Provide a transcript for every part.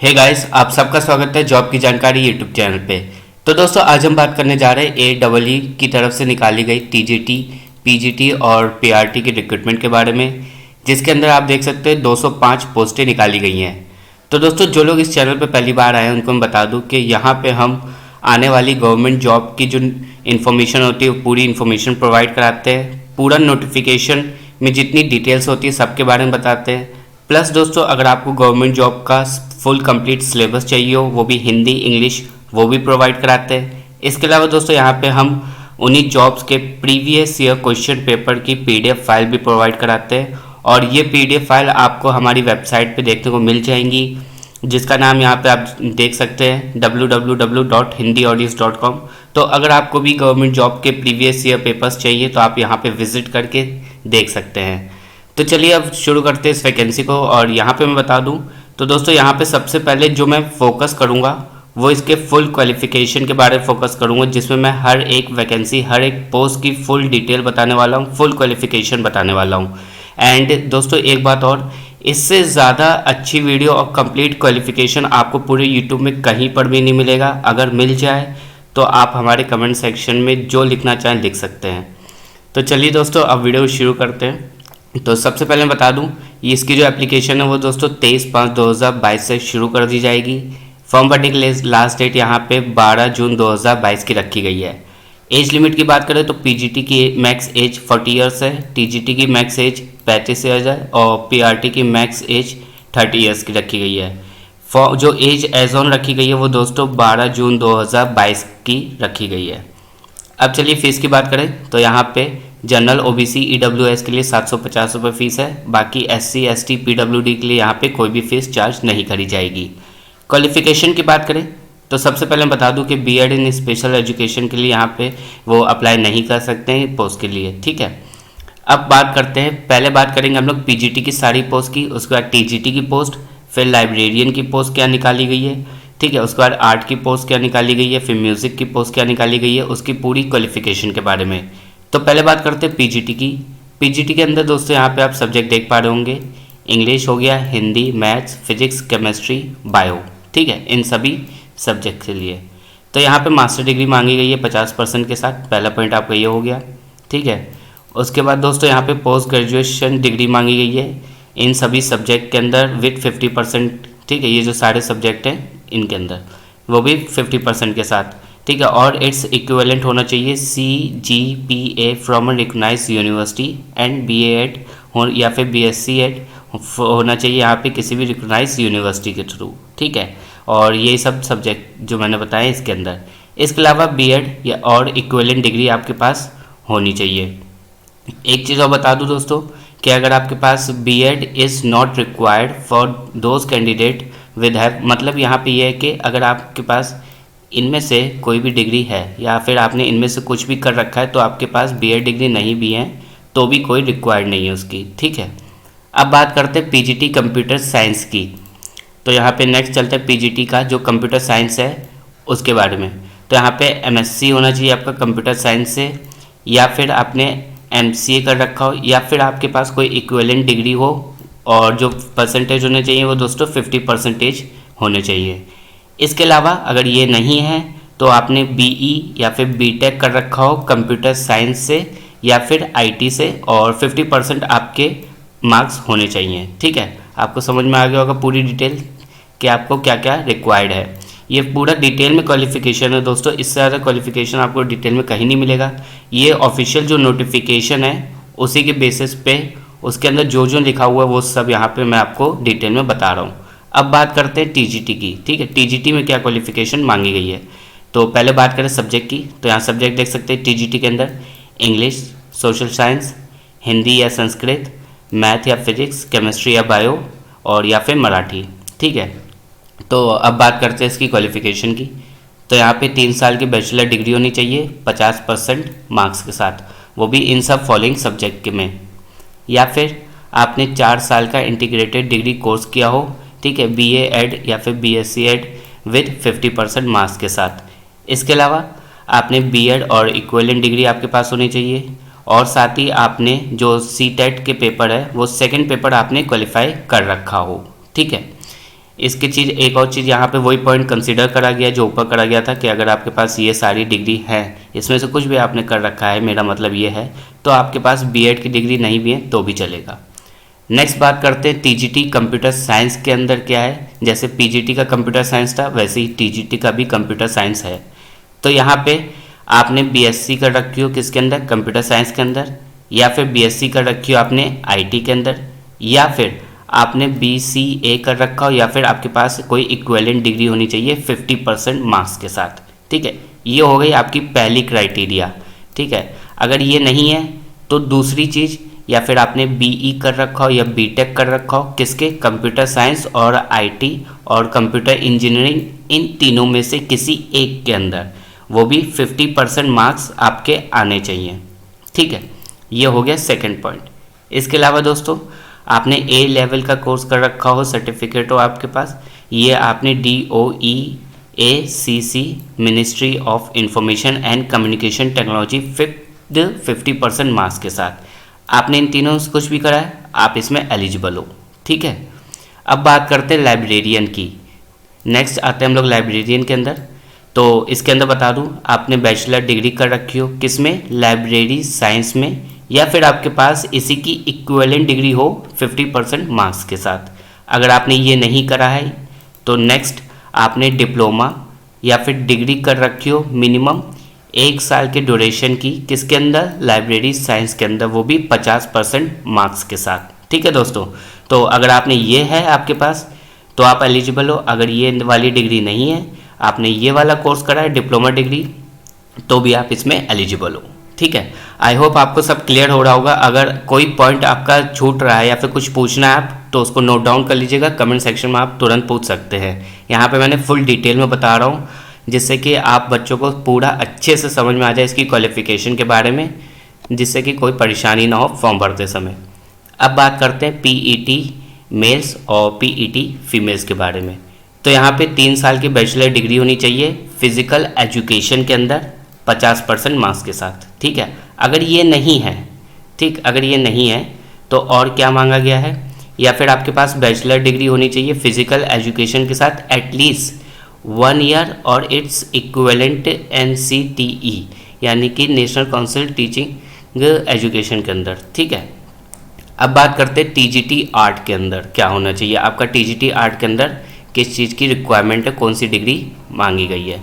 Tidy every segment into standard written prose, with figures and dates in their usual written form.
Hey guys, आप सबका स्वागत है जॉब की जानकारी यूट्यूब चैनल पे। तो दोस्तों, आज हम बात करने जा रहे हैं AEE की तरफ से निकाली गई TGT, PGT और PRT की रिक्रूटमेंट के बारे में, जिसके अंदर आप देख सकते हैं 205 पोस्टें निकाली गई हैं। तो दोस्तों, जो लोग इस चैनल पे पहली बार आए हैं उनको मैं बता दूं कि यहाँ पे हम आने वाली गवर्नमेंट जॉब की जो इन्फॉर्मेशन होती है वो पूरी इन्फॉर्मेशन प्रोवाइड कराते हैं। पूरा नोटिफिकेशन में जितनी डिटेल्स होती है सबके बारे में बताते हैं। प्लस दोस्तों, अगर आपको गवर्नमेंट जॉब का फुल कंप्लीट सिलेबस चाहिए हो, वो भी हिंदी इंग्लिश, वो भी प्रोवाइड कराते हैं। इसके अलावा दोस्तों, यहाँ पे हम उन्हीं जॉब्स के प्रीवियस ईयर क्वेश्चन पेपर की PDF फाइल भी प्रोवाइड कराते हैं, और ये PDF फाइल आपको हमारी वेबसाइट पे देखने को मिल जाएंगी, जिसका नाम यहाँ पे आप देख सकते हैं www.hindiaudios.com। तो अगर आपको भी गवर्नमेंट जॉब के प्रीवियस ईयर पेपर्स चाहिए तो आप यहाँ पे विजिट करके देख सकते हैं। तो चलिए अब शुरू करते हैं इस वैकेंसी को। और यहाँ पे मैं बता दूँ तो दोस्तों, यहाँ पे सबसे पहले जो मैं फोकस करूँगा वो इसके फुल क्वालिफिकेशन के बारे में फोकस करूँगा, जिसमें मैं हर एक वैकेंसी, हर एक पोस्ट की फुल डिटेल बताने वाला हूँ, फुल क्वालिफिकेशन बताने वाला हूँ। एंड दोस्तों, एक बात और, इससे ज़्यादा अच्छी वीडियो और कंप्लीट क्वालिफिकेशन आपको पूरे यूट्यूब में कहीं पर भी नहीं मिलेगा। अगर मिल जाए तो आप हमारे कमेंट सेक्शन में जो लिखना चाहें लिख सकते हैं। तो चलिए दोस्तों, अब वीडियो शुरू करते हैं। तो सबसे पहले मैं बता दूं, इसकी जो एप्लीकेशन है वो दोस्तों 23/5/2022 से शुरू कर दी जाएगी। फॉर्म भरने की लास्ट डेट यहाँ पे 12 जून 2022 की रखी गई है। एज लिमिट की बात करें तो PGT की मैक्स एज 40 ईयर्स है, TGT की मैक्स एज 35 ईयर्स है, और PRT की मैक्स एज 30 ईयर्स की रखी गई है। जो एज एज ऑन रखी गई है वो दोस्तों 12 जून 2022 की रखी गई है। अब चलिए फीस की बात करें तो यहाँ पे जनरल OBC EWS के लिए 750 रुपये फीस है। बाकी SC ST PWD के लिए यहाँ पे कोई भी फीस चार्ज नहीं करी जाएगी। क्वालिफिकेशन की बात करें तो सबसे पहले मैं बता दूं कि BEd इन स्पेशल एजुकेशन के लिए यहाँ पे वो अप्लाई नहीं कर सकते हैं पोस्ट के लिए, ठीक है। अब बात करते हैं, पहले बात करेंगे हम लोग PGT की सारी पोस्ट की, उसके बाद TGT की पोस्ट, फिर लाइब्रेरियन की पोस्ट क्या निकाली गई है, ठीक है, उसके बाद आर्ट की पोस्ट क्या निकाली गई है, फिर म्यूज़िक की पोस्ट क्या निकाली गई है, उसकी पूरी क्वालिफिकेशन के बारे में। तो पहले बात करते हैं PGT की। PGT के अंदर दोस्तों यहाँ पे आप सब्जेक्ट देख पा रहे होंगे, इंग्लिश हो गया, Hindi, maths, physics, chemistry, bio, ठीक है, इन सभी सब्जेक्ट के लिए। तो यहाँ पे मास्टर डिग्री मांगी गई है 50% के साथ, पहला पॉइंट आपका ये हो गया, ठीक है। उसके बाद दोस्तों यहाँ पे पोस्ट ग्रेजुएशन डिग्री मांगी गई है इन सभी सब्जेक्ट के अंदर विथ 50%, ठीक है। ये जो सारे सब्जेक्ट हैं इनके अंदर वो भी 50% के साथ, ठीक है। और इट्स इक्विवेलेंट होना चाहिए CGPA from recognised university and BA या फिर BSc होना चाहिए यहाँ पे किसी भी रिकॉग्नाइज्ड यूनिवर्सिटी के थ्रू, ठीक है। और ये सब सब्जेक्ट जो मैंने बताया इसके अंदर, इसके अलावा BEd या और इक्विवेलेंट डिग्री आपके पास होनी चाहिए। एक चीज़ और बता दूँ दोस्तों कि अगर आपके पास BEd is not required for those candidate with have, मतलब यहाँ पे ये है कि अगर आपके पास इनमें से कोई भी डिग्री है या फिर आपने इनमें से कुछ भी कर रखा है तो आपके पास BEd डिग्री नहीं भी है तो भी कोई रिक्वायर्ड नहीं है उसकी, ठीक है। अब बात करते हैं PGT कंप्यूटर साइंस की। तो यहाँ पे नेक्स्ट चलता है PGT का जो कंप्यूटर साइंस है उसके बारे में। तो यहाँ पे MSc होना चाहिए आपका कंप्यूटर साइंस से, या फिर आपने MCA कर रखा हो, या फिर आपके पास कोई इक्विवेलेंट डिग्री हो, और जो परसेंटेज होने चाहिए वो दोस्तों 50% होने चाहिए। इसके अलावा अगर ये नहीं है तो आपने BE या फिर BTech कर रखा हो कंप्यूटर साइंस से या फिर IT से, और 50% आपके मार्क्स होने चाहिए, ठीक है। आपको समझ में आ गया होगा पूरी डिटेल कि आपको क्या क्या रिक्वायर्ड है। ये पूरा डिटेल में क्वालिफिकेशन है दोस्तों, इससे ज़्यादा क्वालिफिकेशन आपको डिटेल में कहीं नहीं मिलेगा। ये ऑफिशियल जो नोटिफिकेशन है उसी के बेसिस पे उसके अंदर जो जो लिखा हुआ है वो सब यहाँ पे मैं आपको डिटेल में बता रहा हूँ। अब बात करते हैं TGT की, ठीक है। TGT में क्या क्वालिफिकेशन मांगी गई है, तो पहले बात करें सब्जेक्ट की। तो यहाँ सब्जेक्ट देख सकते हैं TGT के अंदर इंग्लिश, सोशल साइंस, हिंदी या संस्कृत, मैथ या फिजिक्स, केमिस्ट्री या बायो, और या फिर मराठी, ठीक है। तो अब बात करते हैं इसकी क्वालिफिकेशन की। तो यहाँ पे 3 साल की बैचलर डिग्री होनी चाहिए 50% मार्क्स के साथ, वो भी इन सब फॉलोइंग सब्जेक्ट के में, या फिर आपने 4 साल का इंटीग्रेटेड डिग्री कोर्स किया हो, ठीक है, BA-Ed या फिर BSc-Ed विद 50% मार्क्स के साथ। इसके अलावा आपने BEd और इक्विवेलेंट डिग्री आपके पास होनी चाहिए, और साथ ही आपने जो CTET के पेपर है वो सेकंड पेपर आपने क्वालिफाई कर रखा हो, ठीक है। इसकी चीज़ एक और चीज़ यहाँ पे वही पॉइंट कंसिडर करा गया जो ऊपर करा गया था कि अगर आपके पास ये सारी डिग्री है, इसमें से कुछ भी आपने कर रखा है, मेरा मतलब ये है, तो आपके पास बीएड की डिग्री नहीं भी है तो भी चलेगा। नेक्स्ट बात करते हैं टीजीटी कंप्यूटर साइंस के अंदर क्या है। जैसे पीजीटी का कंप्यूटर साइंस था वैसे ही टीजीटी का भी कंप्यूटर साइंस है। तो यहाँ पे आपने बीएससी कर रखी हो किसके अंदर, कंप्यूटर साइंस के अंदर, या फिर बीएससी कर रखी हो आपने आईटी के अंदर, या फिर आपने बीसीए कर रखा हो, या फिर आपके पास कोई इक्विवेलेंट डिग्री होनी चाहिए 50% मार्क्स के साथ। ठीक है, ये हो गई आपकी पहली क्राइटेरिया। ठीक है, अगर ये नहीं है तो दूसरी चीज़, या फिर आपने बीई कर रखा हो या बीटेक कर रखा हो किसके, कंप्यूटर साइंस और आईटी और कंप्यूटर इंजीनियरिंग, इन तीनों में से किसी एक के अंदर, वो भी 50% मार्क्स आपके आने चाहिए। ठीक है, ये हो गया सेकंड पॉइंट। इसके अलावा दोस्तों आपने ए लेवल का कोर्स कर रखा हो, सर्टिफिकेट हो आपके पास, ये आपने DOE-ACC ministry of information and communication technology 50% marks के साथ आपने इन तीनों से कुछ भी करा है, आप इसमें एलिजिबल हो। ठीक है, अब बात करते हैं लाइब्रेरियन की। नेक्स्ट आते हैं हम लोग लाइब्रेरियन के अंदर। तो इसके अंदर बता दूं, आपने बैचलर डिग्री कर रखी हो किसमें, लाइब्रेरी साइंस में, या फिर आपके पास इसी की इक्विवेलेंट डिग्री हो 50% मार्क्स के साथ। अगर आपने ये नहीं करा है तो नेक्स्ट आपने डिप्लोमा या फिर डिग्री कर रखी हो मिनिमम 1 साल के ड्यूरेशन की किसके अंदर, लाइब्रेरी साइंस के अंदर, वो भी 50% मार्क्स के साथ। ठीक है दोस्तों, तो अगर आपने ये है आपके पास तो आप एलिजिबल हो। अगर ये वाली डिग्री नहीं है, आपने ये वाला कोर्स करा है डिप्लोमा डिग्री, तो भी आप इसमें एलिजिबल हो। ठीक है, आई होप आपको सब क्लियर हो रहा होगा। अगर कोई पॉइंट आपका छूट रहा है या फिर कुछ पूछना है आप तो उसको नोट डाउन कर लीजिएगा, कमेंट सेक्शन में आप तुरंत पूछ सकते हैं। यहाँ पे मैंने फुल डिटेल में बता रहा हूँ जिससे कि आप बच्चों को पूरा अच्छे से समझ में आ जाए इसकी क्वालिफिकेशन के बारे में, जिससे कि कोई परेशानी ना हो फॉर्म भरते समय। अब बात करते हैं पीईटी मेल्स और पीईटी फीमेल्स के बारे में। तो यहाँ पे 3 साल की बैचलर डिग्री होनी चाहिए फिजिकल एजुकेशन के अंदर 50% मार्क्स के साथ। ठीक है, अगर ये नहीं है, ठीक, अगर ये नहीं है तो और क्या मांगा गया है, या फिर आपके पास बैचलर डिग्री होनी चाहिए फिजिकल एजुकेशन के साथ एटलीस्ट 1 ईयर और इट्स इक्विवेलेंट NCTE यानी कि नेशनल काउंसिल टीचिंग एजुकेशन के अंदर। ठीक है, अब बात करते हैं टीजीटी आर्ट के अंदर क्या होना चाहिए। आपका टीजीटी आर्ट के अंदर किस चीज़ की रिक्वायरमेंट है, कौन सी डिग्री मांगी गई है।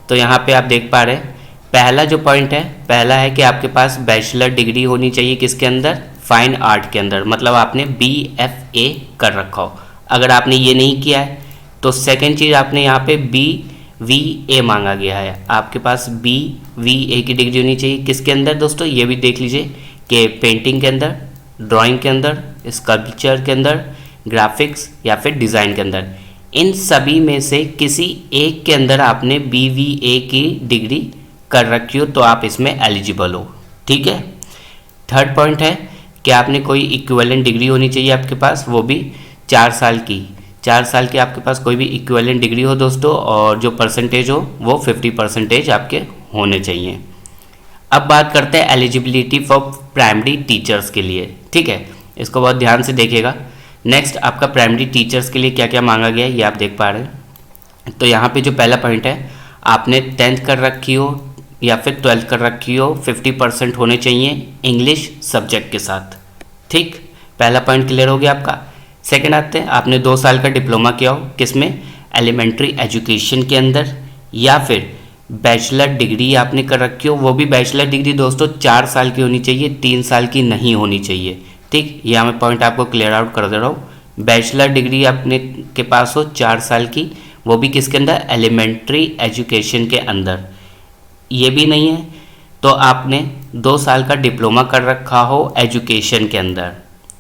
तो यहाँ पे आप देख पा रहे हैं पहला जो पॉइंट है, पहला है कि आपके पास बैचलर डिग्री होनी चाहिए किसके अंदर, फाइन आर्ट के अंदर, मतलब आपने BFA कर रखा हो। अगर आपने ये नहीं किया है तो सेकंड चीज़ आपने यहाँ पे BVA मांगा गया है, आपके पास BVA की डिग्री होनी चाहिए किसके अंदर दोस्तों, ये भी देख लीजिए कि पेंटिंग के अंदर, ड्राइंग के अंदर, स्कल्पचर के अंदर, ग्राफिक्स या फिर डिज़ाइन के अंदर, इन सभी में से किसी एक के अंदर आपने BVA की डिग्री कर रखी हो तो आप इसमें एलिजिबल हो। ठीक है, थर्ड पॉइंट है कि आपने कोई इक्विवेलेंट डिग्री होनी चाहिए आपके पास, वो भी 4 साल की, 4 साल की आपके पास कोई भी इक्विवेलेंट डिग्री हो दोस्तों, और जो परसेंटेज हो वो 50% आपके होने चाहिए। अब बात करते हैं एलिजिबिलिटी फॉर प्राइमरी टीचर्स के लिए। ठीक है, इसको बहुत ध्यान से देखिएगा। नेक्स्ट आपका प्राइमरी टीचर्स के लिए क्या क्या मांगा गया है ये आप देख पा रहे हैं। तो यहाँ पे जो पहला पॉइंट है, आपने 10th कर रखी हो या फिर 12th कर रखी हो, 50% होने चाहिए इंग्लिश सब्जेक्ट के साथ। ठीक, पहला पॉइंट क्लियर हो गया आपका। सेकंड आते हैं, आपने 2 साल का डिप्लोमा किया हो किसमें, एलिमेंट्री एजुकेशन के अंदर, या फिर बैचलर डिग्री आपने कर रखी हो, वो भी बैचलर डिग्री दोस्तों 4 साल की होनी चाहिए, 3 साल की नहीं होनी चाहिए। ठीक, यह मैं पॉइंट आपको क्लियर आउट कर दे रहा हूँ। बैचलर डिग्री आपने के पास हो 4 साल की, वो भी किसके अंदर, एलिमेंट्री एजुकेशन के अंदर। ये भी नहीं है तो आपने 2 साल का डिप्लोमा कर रखा हो एजुकेशन के अंदर।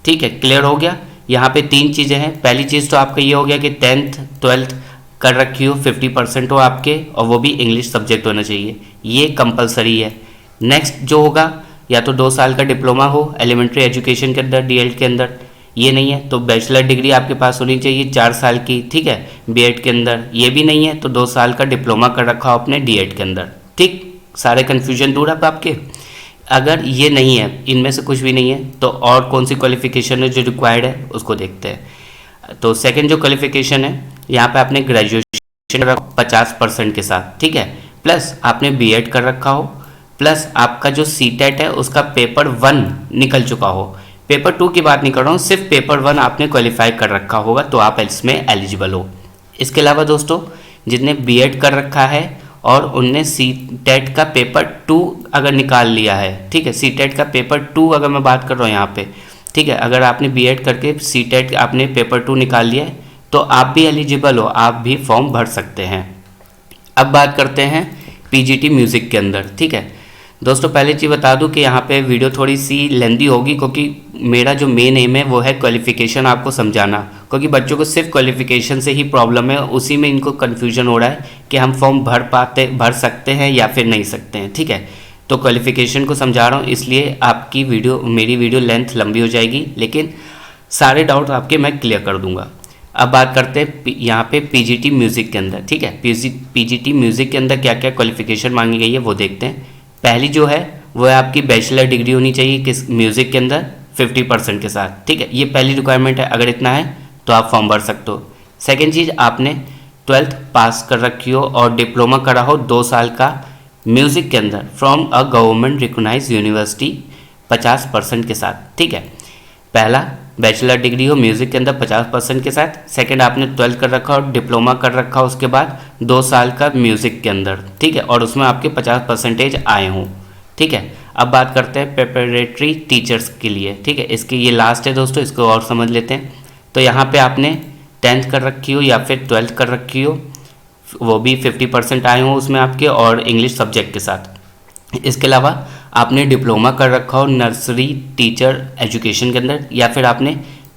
ठीक है, क्लियर हो गया। यहाँ पे 3 चीज़ें हैं। पहली चीज़ तो आपका ये हो गया कि 10th 12th कर रखी हो, 50% हो आपके, और वो भी इंग्लिश सब्जेक्ट होना चाहिए, ये कंपलसरी है। नेक्स्ट जो होगा, या तो 2 साल का डिप्लोमा हो एलिमेंट्री एजुकेशन के अंदर DELED के अंदर, ये नहीं है तो बैचलर डिग्री आपके पास होनी चाहिए 4 साल की। ठीक है, BEd के अंदर, ये भी नहीं है तो 2 साल का डिप्लोमा कर रखा हो अपने DED के अंदर। ठीक, सारे कन्फ्यूजन दूर अब आपके। अगर ये नहीं है, इनमें से कुछ भी नहीं है, तो और कौन सी क्वालिफिकेशन है जो रिक्वायर्ड है उसको देखते हैं। तो सेकंड जो क्वालिफिकेशन है यहाँ पे आपने ग्रेजुएशन 50% के साथ, ठीक है, प्लस आपने बीएड कर रखा हो, प्लस आपका जो सीटेट है उसका पेपर 1 निकल चुका हो। पेपर 2 की बात नहीं कर रहा हूँ, सिर्फ पेपर 1 आपने क्वालिफाई कर रखा होगा तो आप इसमें एलिजिबल हो। इसके अलावा दोस्तों जिसने बीएड कर रखा है और उनने सीटेट का पेपर 2 अगर निकाल लिया है, ठीक है, सीटेट का पेपर 2 अगर मैं बात कर रहा हूँ यहाँ पे, ठीक है, अगर आपने बीएड करके सीटेट आपने पेपर 2 निकाल लिया है तो आप भी एलिजिबल हो, आप भी फॉर्म भर सकते हैं। अब बात करते हैं पीजीटी म्यूज़िक के अंदर, ठीक है दोस्तों। पहले चीज़ बता दूं कि यहाँ पे वीडियो थोड़ी सी लेंदी होगी क्योंकि मेरा जो मेन एम है वो है क्वालिफ़िकेशन आपको समझाना, क्योंकि बच्चों को सिर्फ क्वालिफ़िकेशन से ही प्रॉब्लम है, उसी में इनको कन्फ्यूजन हो रहा है कि हम फॉर्म भर सकते हैं या फिर नहीं सकते हैं, ठीक है। तो क्वालिफ़िकेशन को समझा रहा हूँ, इसलिए आपकी मेरी वीडियो लेंथ लंबी हो जाएगी, लेकिन सारे डाउट आपके मैं क्लियर कर दूँगा। अब बात करते हैं यहाँ पे पीजीटी म्यूज़िक के अंदर, ठीक है, पीजीटी म्यूज़िक के अंदर क्या क्या क्वालिफ़िकेशन मांगी गई है वो देखते हैं। पहली जो है वो है आपकी बैचलर डिग्री होनी चाहिए किस म्यूज़िक के अंदर 50% के साथ, ठीक है, ये पहली रिक्वायरमेंट है। अगर इतना है तो आप फॉर्म भर सकते हो। सेकेंड चीज़, आपने 12th पास कर रखी हो और डिप्लोमा करा हो 2 साल का म्यूज़िक के अंदर from a government recognised university 50% के साथ, ठीक है। पहला बैचलर डिग्री हो म्यूज़िक के अंदर 50% के साथ। सेकंड, आपने 12th कर रखा और डिप्लोमा कर रखा हो उसके बाद 2 साल का म्यूज़िक के अंदर, ठीक है, और उसमें आपके 50% आए हों, ठीक है। अब बात करते हैं प्रिपरेटरी टीचर्स के लिए, ठीक है, इसकी ये लास्ट है दोस्तों, इसको और समझ लेते हैं। तो यहाँ पे आपने 10th कर रखी हो या फिर 12th कर रखी हो, वो भी 50% आए हों उसमें आपके, और इंग्लिश सब्जेक्ट के साथ। इसके अलावा आपने डिप्लोमा कर रखा हो नर्सरी टीचर एजुकेशन के अंदर, या फिर आपने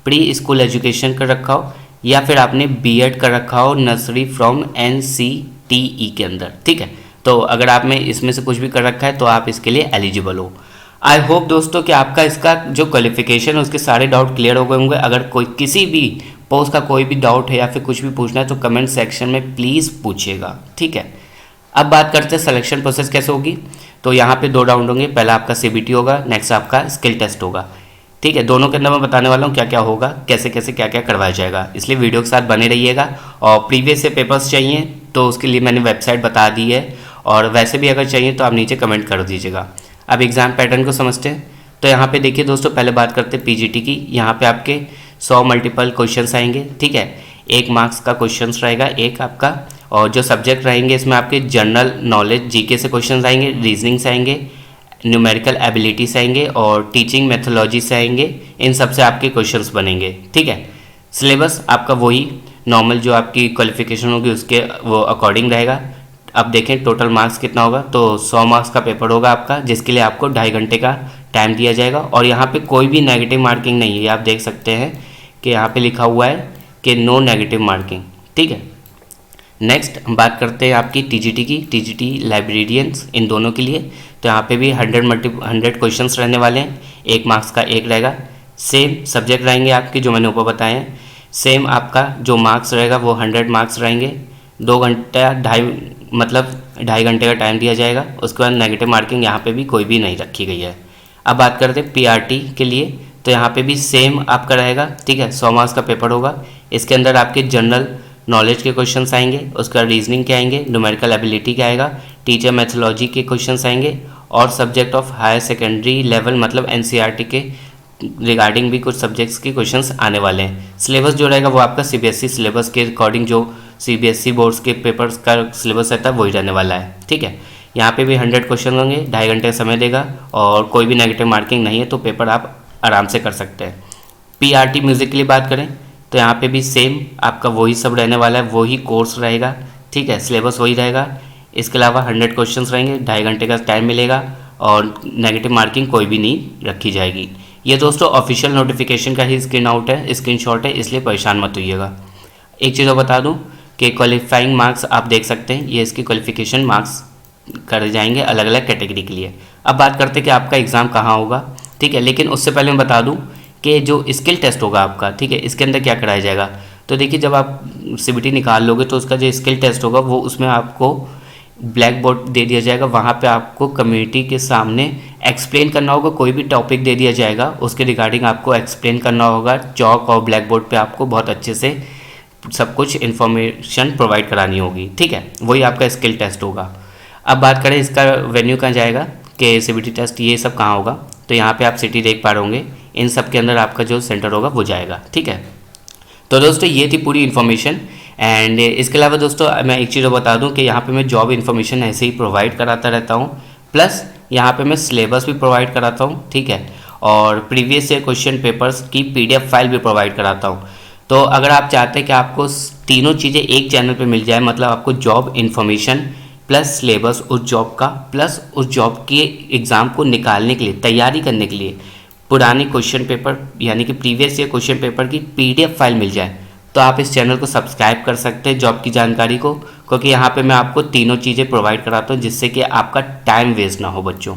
प्री स्कूल एजुकेशन कर रखा हो, या फिर आपने बीएड कर रखा हो नर्सरी फ्रॉम एनसीटीई के अंदर, ठीक है। तो अगर आप में इसमें से कुछ भी कर रखा है तो आप इसके लिए एलिजिबल हो। आई होप दोस्तों कि आपका इसका जो क्वालिफिकेशन है उसके सारे डाउट क्लियर हो गए होंगे। अगर कोई किसी भी पोस्ट का कोई भी डाउट है या फिर कुछ भी पूछना है तो कमेंट सेक्शन में प्लीज़ पूछिएगा, ठीक है। अब बात करते हैं सिलेक्शन प्रोसेस कैसे होगी। तो यहाँ पे 2 राउंड होंगे, पहला आपका सीबीटी होगा, नेक्स्ट आपका स्किल टेस्ट होगा, ठीक है। दोनों के अंदर मैं बताने वाला हूँ क्या क्या होगा, कैसे कैसे क्या क्या करवाया जाएगा, इसलिए वीडियो के साथ बने रहिएगा। और प्रीवियस से पेपर्स चाहिए तो उसके लिए मैंने वेबसाइट बता दी है, और वैसे भी अगर चाहिए तो आप नीचे कमेंट कर दीजिएगा। अब एग्ज़ाम पैटर्न को समझते हैं। तो यहाँ पे देखिए दोस्तों, पहले बात करते हैं पीजीटी की। यहाँ पे आपके 100 मल्टीपल क्वेश्चंस आएंगे, ठीक है, 1 मार्क्स का क्वेश्चंस रहेगा एक आपका, और जो सब्जेक्ट रहेंगे इसमें आपके जनरल नॉलेज जीके से क्वेश्चंस आएंगे, रीजनिंग से आएंगे, न्यूमेरिकल एबिलिटी से आएंगे और टीचिंग मेथोलॉजी से आएंगे। इन सब से आपके क्वेश्चंस बनेंगे, ठीक है। सिलेबस आपका वही नॉर्मल जो आपकी क्वालिफिकेशन होगी उसके वो अकॉर्डिंग रहेगा। अब देखें टोटल मार्क्स कितना होगा, तो 100 मार्क्स का पेपर होगा आपका, जिसके लिए आपको 2.5 घंटे का टाइम दिया जाएगा। और यहाँ पे कोई भी नेगेटिव मार्किंग नहीं है, आप देख सकते हैं कि यहाँ पे लिखा हुआ है कि नो नेगेटिव मार्किंग, ठीक है। नेक्स्ट हम बात करते हैं आपकी टीजीटी की, टीजीटी लाइब्रेरियंस, इन दोनों के लिए। तो यहाँ पे भी 100 क्वेश्चंस रहने वाले हैं, 1 मार्क्स का एक रहेगा। सेम सब्जेक्ट रहेंगे आपके जो मैंने ऊपर बताए हैं, सेम आपका जो मार्क्स रहेगा वो 100 मार्क्स रहेंगे। 2 घंटा 2.5 घंटे का टाइम दिया जाएगा। उसके बाद नेगेटिव मार्किंग यहाँ पे भी कोई भी नहीं रखी गई है। अब बात करते हैं पीआरटी के लिए। तो यहाँ पे भी सेम आपका रहेगा, ठीक है, 100 मार्क्स का पेपर होगा। इसके अंदर आपके जनरल नॉलेज के क्वेश्चंस आएंगे, उसका रीजनिंग के आएंगे, न्यूमेरिकल एबिलिटी के आएगा, टीचर मैथोलॉजी के क्वेश्चंस आएंगे, और subject of higher secondary level मतलब एनसीईआरटी के रिगार्डिंग भी कुछ सब्जेक्ट्स के क्वेश्चंस आने वाले हैं। सिलेबस जो रहेगा वो आपका सीबीएसई सिलेबस के अकॉर्डिंग जो सीबीएसई बोर्ड्स के पेपर्स का सिलेबस रहता है वही रहने वाला है, ठीक है। यहाँ पे भी 100 क्वेश्चन होंगे, 2.5 घंटे का समय देगा, और कोई भी नेगेटिव मार्किंग नहीं है, तो पेपर आप आराम से कर सकते हैं। पीआरटी म्यूज़िक के लिए बात करें तो यहाँ पे भी सेम आपका वही सब रहने वाला है, वही कोर्स रहेगा, ठीक है, सिलेबस वही रहेगा। इसके अलावा 100 क्वेश्चंस रहेंगे, 2.5 घंटे का टाइम मिलेगा, और नेगेटिव मार्किंग कोई भी नहीं रखी जाएगी। ये दोस्तों ऑफिशियल नोटिफिकेशन का ही स्क्रीनशॉट है, इसलिए परेशान मत होइएगा। एक चीज़ और बता दूँ कि क्वालिफाइंग मार्क्स आप देख सकते हैं, ये इसके क्वालिफिकेशन मार्क्स करे जाएंगे अलग अलग कैटेगरी के लिए। अब बात करते हैं कि आपका एग्ज़ाम कहाँ होगा, ठीक है, लेकिन उससे पहले मैं बता दूँ कि जो स्किल टेस्ट होगा आपका, ठीक है, इसके अंदर क्या कराया जाएगा। तो देखिए जब आप सीबीटी निकाल लोगे तो उसका जो स्किल टेस्ट होगा वो उसमें आपको ब्लैक बोर्ड दे दिया जाएगा, वहाँ पे आपको कम्युनिटी के सामने एक्सप्लेन करना होगा। कोई भी टॉपिक दे दिया जाएगा उसके रिगार्डिंग आपको एक्सप्लेन करना होगा, चॉक और ब्लैक बोर्ड पे आपको बहुत अच्छे से सब कुछ इन्फॉर्मेशन प्रोवाइड करानी होगी, ठीक है, वही आपका स्किल टेस्ट होगा। अब बात करें इसका वेन्यू कहाँ जाएगा कि सीबीटी टेस्ट ये सब कहाँ होगा, तो यहाँ पे आप सिटी देख पा रहे होंगे, इन सब के अंदर आपका जो सेंटर होगा वो जाएगा, ठीक है। तो दोस्तों ये थी पूरी इन्फॉर्मेशन। एंड इसके अलावा दोस्तों मैं एक चीज़ बता दूं कि यहाँ पे मैं जॉब इन्फॉर्मेशन ऐसे ही प्रोवाइड कराता रहता हूँ, प्लस यहाँ पे मैं सिलेबस भी प्रोवाइड कराता हूँ, ठीक है, और प्रीवियस ईयर क्वेश्चन पेपर्स की PDF फाइल भी प्रोवाइड कराता हूँ। तो अगर आप चाहते हैं कि आपको तीनों चीज़ें एक चैनल पे मिल जाए, मतलब आपको जॉब इन्फॉर्मेशन प्लस सिलेबस उस जॉब का, प्लस उस जॉब के एग्ज़ाम को निकालने के लिए, तैयारी करने के लिए पुराने क्वेश्चन पेपर यानी कि प्रीवियस ईयर क्वेश्चन पेपर की PDF फाइल मिल जाए, तो आप इस चैनल को सब्सक्राइब कर सकते हैं जॉब की जानकारी को, क्योंकि यहाँ पे मैं आपको तीनों चीज़ें प्रोवाइड कराता हूँ जिससे कि आपका टाइम वेस्ट ना हो बच्चों,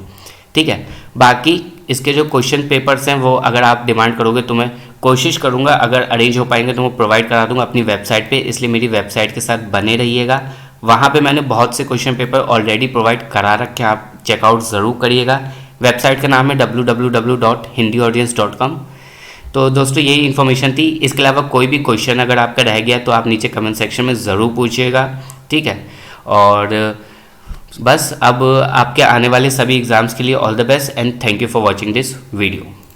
ठीक है। बाकी इसके जो क्वेश्चन पेपर्स हैं वो अगर आप डिमांड करोगे तो मैं कोशिश करूँगा, अगर अरेंज हो पाएंगे तो मैं प्रोवाइड करा दूँगा अपनी वेबसाइट पे, इसलिए मेरी वेबसाइट के साथ बने रहिएगा। वहाँ पे मैंने बहुत से क्वेश्चन पेपर ऑलरेडी प्रोवाइड करा रखे हैं, आप चेकआउट ज़रूर करिएगा। वेबसाइट का नाम है www.hindiaudience.com। तो दोस्तों यही इन्फॉर्मेशन थी। इसके अलावा कोई भी क्वेश्चन अगर आपका रह गया तो आप नीचे कमेंट सेक्शन में ज़रूर पूछिएगा, ठीक है। और बस अब आपके आने वाले सभी एग्ज़ाम्स के लिए all the best and thank you for watching this video.